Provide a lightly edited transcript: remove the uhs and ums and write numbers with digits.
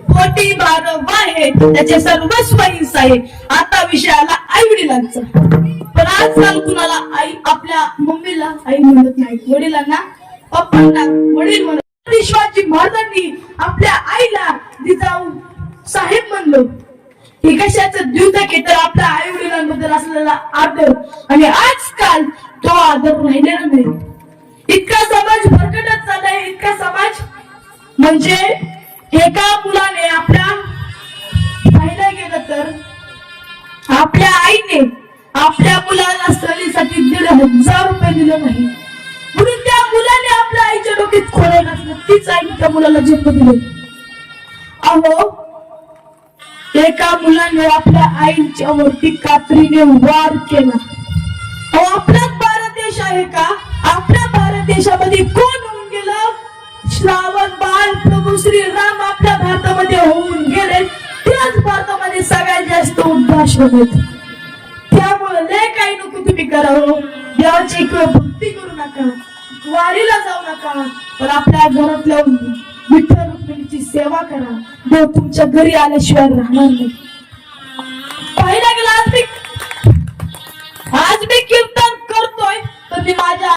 पोटी बारव आहे त्याचे सर्वस्व हिंसा आहे. आता विषय आला आई वडिलांचा. पण आजकाल कुणाला आई आपल्या मम्मीला आई म्हणत नाही, वडिलांना पप्पांना वडील म्हणत. विश्वाची महाराजांनी आपल्या आईला जिजाऊ साहेब म्हणलो. हे कशाचं द्योतक आहे तर आपल्या आई वडिलांबद्दल असलेला आदर. आणि आजकाल तो आदर राहिलेला नाही. इतका समाज भरकटत चाललाय, इतका समाज म्हणजे एका मुलाने आपल्या पाहिलं गेलं तर आपल्या आईने आपल्या मुलाला सहलीसाठी 1,500 रुपये दिले नाही, म्हणून त्या मुलाने आपल्या आईच्या डोक्यात खोडे घातलं. तीच आईने त्या मुलाला जन्म दिले. अहो, एका मुलाने आपल्या आईच्या वरती कात्रीने वार केला. अहो, आपलाच भारत देश आहे का? आपल्या भारत देशामध्ये कोण होऊन गेलं? श्रावण बाळ प्रभू श्रीराम आपल्या भारतामध्ये होऊन गेले. त्याच भारतामध्ये सगळ्यात जास्त उद्धाश होत. त्यामुळे लय काही नको तुम्ही करावं. देवाची भक्ती करू नका, वारीला जाऊ नका, पण आपल्या घरातल्या विठ्ठल रुक्मिणीची सेवा करा. देव तुमच्या घरी आल्याशिवाय राहणार नाही. पाहिला गेला आज मी कीर्तन करतोय तर मी माझ्या